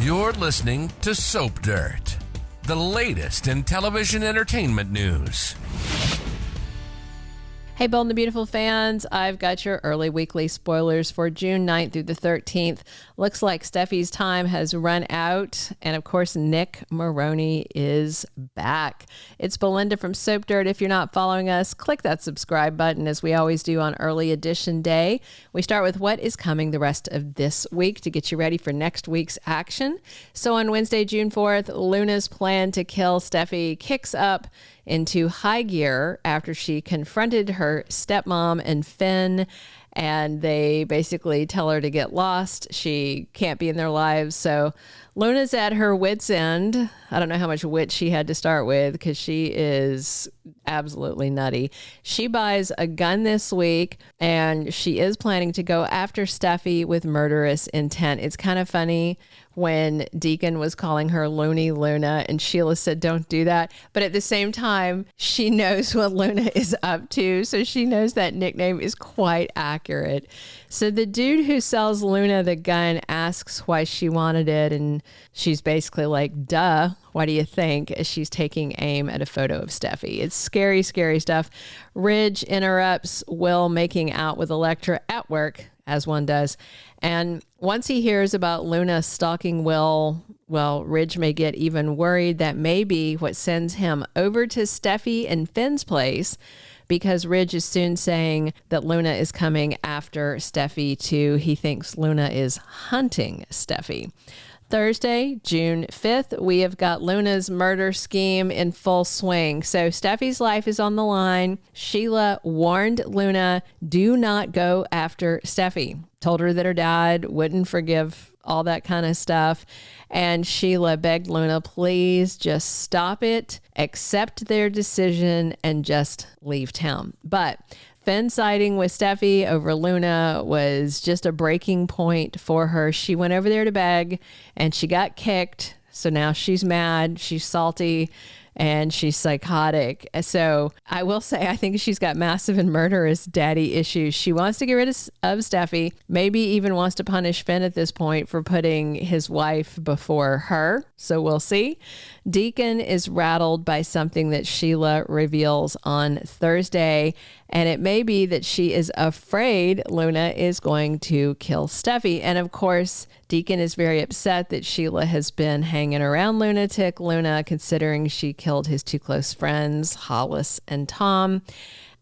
You're listening to Soap Dirt, the latest in television entertainment news. Hey, Bold and the Beautiful fans, I've got your early weekly spoilers for June 9th through the 13th. Looks like Steffi's time has run out, and of course, Nick Maroney is back. It's Belinda from Soap Dirt. If you're not following us, click that subscribe button as we always do on Early Edition Day. We start with what is coming the rest of this week to get you ready for next week's action. So on Wednesday, June 4th, Luna's plan to kill Steffi kicks up into high gear after she confronted her stepmom and Finn, and they basically tell her to get lost. She can't be in their lives. So Luna's at her wit's end. I don't know how much wit she had to start with because she is absolutely nutty. She buys a gun this week, and she is planning to go after Steffi with murderous intent. It's kind of funny when Deacon was calling her Loony Luna, and Sheila said, don't do that. But at the same time, she knows what Luna is up to, so she knows that nickname is quite accurate. So the dude who sells Luna the gun asks why she wanted it, and she's basically like, duh, what do you think? As she's taking aim at a photo of Steffi. It's scary, scary stuff. Ridge interrupts Will making out with Elektra at work, as one does. And once he hears about Luna stalking Will, well, Ridge may get even worried that maybe what sends him over to Steffi and Finn's place, because Ridge is soon saying that Luna is coming after Steffi too. He thinks Luna is hunting Steffi. Thursday, June 5th, we have got Luna's murder scheme in full swing. So Steffi's life is on the line. Sheila warned Luna, do not go after Steffi. Told her that her dad wouldn't forgive all that kind of stuff. And Sheila begged Luna, please just stop it, accept their decision, and just leave town. But Finn siding with Steffi over Luna was just a breaking point for her. She went over there to beg, and she got kicked. So now she's mad, she's salty, and she's psychotic. So I will say, I think she's got massive and murderous daddy issues. She wants to get rid of Steffi, maybe even wants to punish Finn at this point for putting his wife before her. So we'll see. Deacon is rattled by something that Sheila reveals on Thursday, and it may be that she is afraid Luna is going to kill Steffi. And of course, Deacon is very upset that Sheila has been hanging around lunatic Luna, considering she killed his two close friends, Hollis and Tom.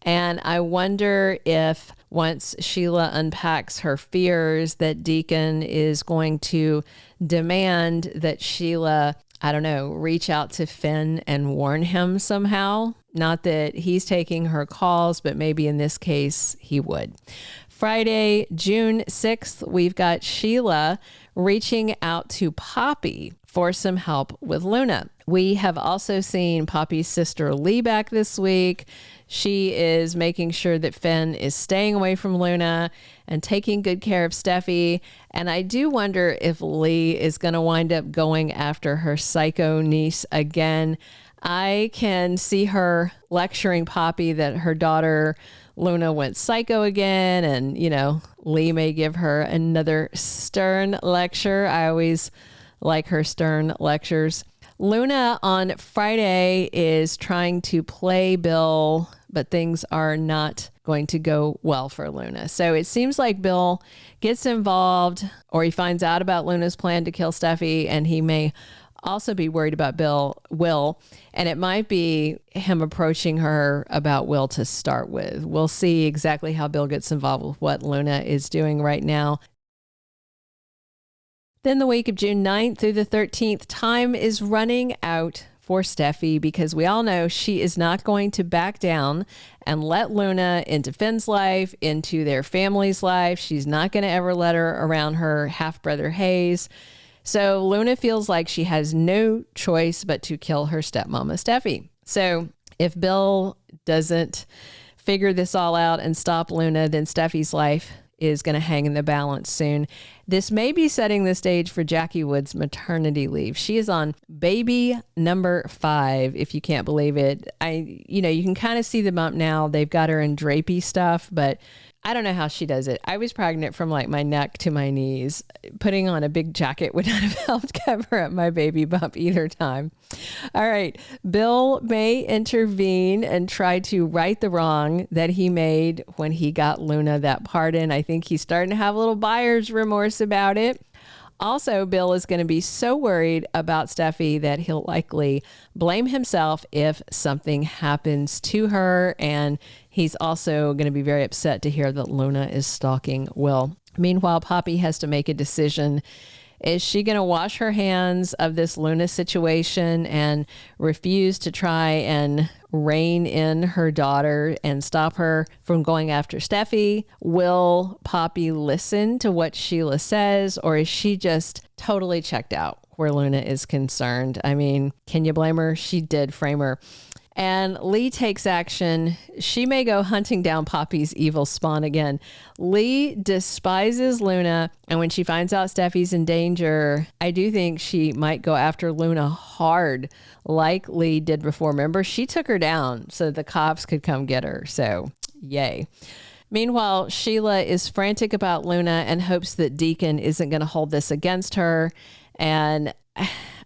And I wonder if once Sheila unpacks her fears, that Deacon is going to demand that Sheila, I don't know, reach out to Finn and warn him somehow. Not that he's taking her calls, but maybe in this case he would. Friday, June 6th, we've got Sheila reaching out to Poppy for some help with Luna. We have also seen Poppy's sister Li back this week. She is making sure that Finn is staying away from Luna and taking good care of Steffi. And I do wonder if Li is going to wind up going after her psycho niece again. I can see her lecturing Poppy that her daughter Luna went psycho again, and, you know, Li may give her another stern lecture. I always like her stern lectures. Luna on Friday is trying to play Bill, but things are not going to go well for Luna. So it seems like Bill gets involved, or he finds out about Luna's plan to kill Steffi, and he may also be worried about Will, and it might be him approaching her about Will to start with. We'll see exactly how Bill gets involved with what Luna is doing right now. Then the week of June 9th through the 13th, time is running out for Steffi, because we all know she is not going to back down and let Luna into Finn's life, into their family's life. She's not going to ever let her around her half-brother Hayes. So Luna feels like she has no choice but to kill her stepmama Steffi. So if Bill doesn't figure this all out and stop Luna, then Steffi's life is going to hang in the balance soon. This may be setting the stage for Jackie Wood's maternity leave. She is on baby number 5, if you can't believe it. You can kind of see the bump now. They've got her in drapey stuff, but I don't know how she does it. I was pregnant from like my neck to my knees. Putting on a big jacket would not have helped cover up my baby bump either time. All right. Bill may intervene and try to right the wrong that he made when he got Luna that pardon. I think he's starting to have a little buyer's remorse about it. Also, Bill is going to be so worried about Steffy that he'll likely blame himself if something happens to her. And he's also going to be very upset to hear that Luna is stalking Will. Meanwhile, Poppy has to make a decision. Is she going to wash her hands of this Luna situation and refuse to try and rein in her daughter and stop her from going after Steffy? Will Poppy listen to what Sheila says, or is she just totally checked out where Luna is concerned? I mean, can you blame her? She did frame her. And Li takes action. She may go hunting down Poppy's evil spawn again. Li despises Luna, and when she finds out Steffy's in danger, I do think she might go after Luna hard, like Li did before. Remember, she took her down so the cops could come get her. So, yay. Meanwhile, Sheila is frantic about Luna and hopes that Deacon isn't going to hold this against her. And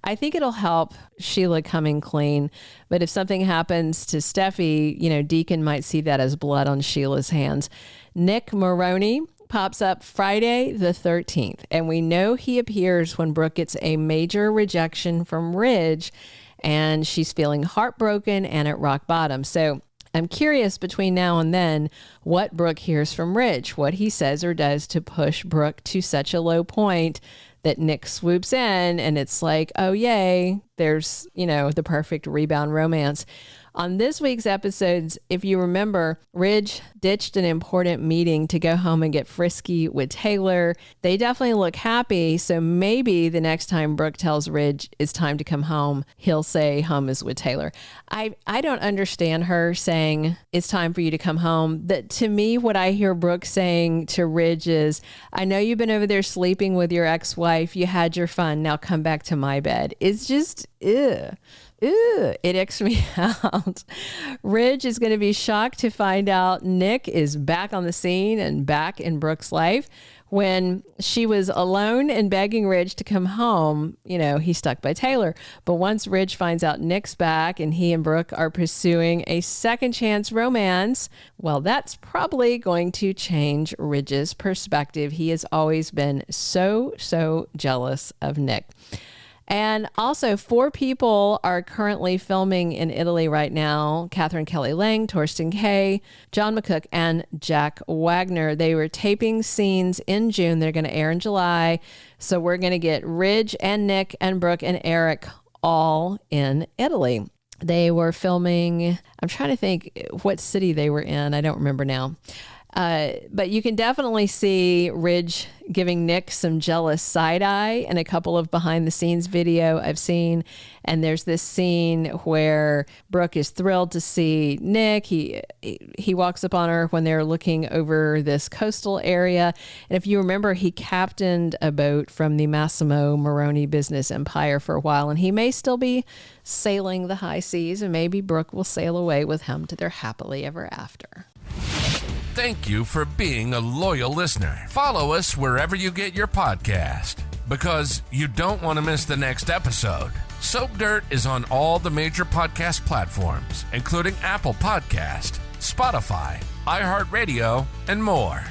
I think it'll help Sheila coming clean. But if something happens to Steffy, Deacon might see that as blood on Sheila's hands. Nick Maroney pops up Friday the 13th. And we know he appears when Brooke gets a major rejection from Ridge. And she's feeling heartbroken and at rock bottom. So I'm curious between now and then what Brooke hears from Ridge, what he says or does to push Brooke to such a low point that Nick swoops in and it's like, oh, yay, there's, the perfect rebound romance. On this week's episodes, if you remember, Ridge ditched an important meeting to go home and get frisky with Taylor. They definitely look happy. So maybe the next time Brooke tells Ridge it's time to come home, he'll say home is with Taylor. I don't understand her saying it's time for you to come home. That to me, what I hear Brooke saying to Ridge is, I know you've been over there sleeping with your ex-wife. You had your fun. Now come back to my bed. It's just, ew. Ooh, it icks me out. Ridge is going to be shocked to find out Nick is back on the scene and back in Brooke's life. When she was alone and begging Ridge to come home, he's stuck by Taylor. But once Ridge finds out Nick's back and he and Brooke are pursuing a second chance romance, well, that's probably going to change Ridge's perspective. He has always been so jealous of Nick. And also, 4 people are currently filming in Italy right now. Catherine Kelly Lang, Torsten Kay, John McCook, and Jack Wagner. They were taping scenes in June. They're going to air in July. So we're going to get Ridge and Nick and Brooke and Eric all in Italy. They were filming, I'm trying to think what city they were in. I don't remember now. But you can definitely see Ridge giving Nick some jealous side eye in a couple of behind the scenes video I've seen. And there's this scene where Brooke is thrilled to see Nick. He walks up on her when they're looking over this coastal area. And if you remember, he captained a boat from the Massimo Moroni business empire for a while, and he may still be sailing the high seas, and maybe Brooke will sail away with him to their happily ever after. Thank you for being a loyal listener. Follow us wherever you get your podcast, because you don't want to miss the next episode. Soap Dirt is on all the major podcast platforms, including Apple Podcast, Spotify, iHeartRadio, and more.